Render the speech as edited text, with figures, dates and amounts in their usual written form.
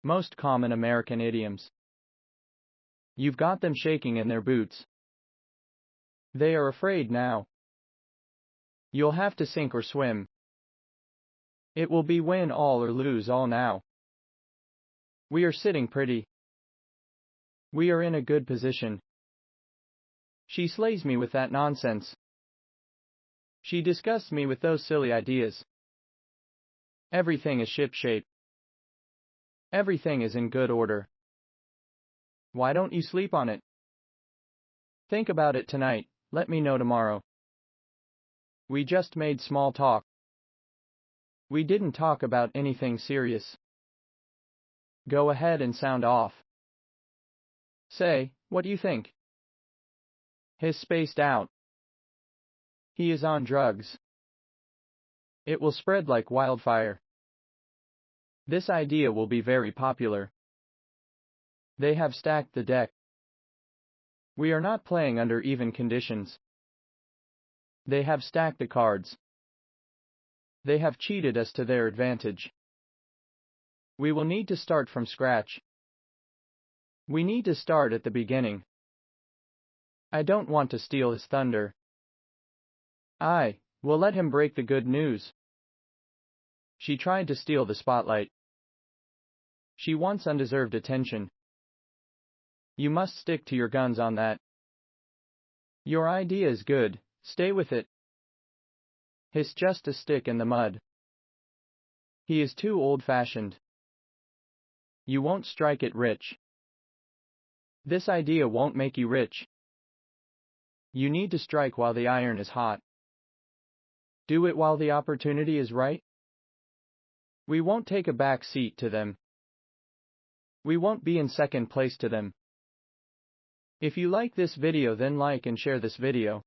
Most common American idioms. You've got them shaking in their boots. They are afraid now. You'll have to sink or swim. It will be win all or lose all now. We are sitting pretty. We are in a good position. She slays me with that nonsense. She disgusts me with those silly ideas. Everything is shipshape. Everything is in good order. Why don't you sleep on it? Think about it tonight, let me know tomorrow. We just made small talk. We didn't talk about anything serious. Go ahead and sound off. Say, what do you think? He's spaced out. He is on drugs. It will spread like wildfire. This idea will be very popular. They have stacked the deck. We are not playing under even conditions. They have stacked the cards. They have cheated us to their advantage. We will need to start from scratch. We need to start at the beginning. I don't want to steal his thunder. I will let him break the good news. She tried to steal the spotlight. She wants undeserved attention. You must stick to your guns on that. Your idea is good, stay with it. He's just a stick in the mud. He is too old-fashioned. You won't strike it rich. This idea won't make you rich. You need to strike while the iron is hot. Do it while the opportunity is right. We won't take a back seat to them. We won't be in second place to them. If you like this video, then like and share this video.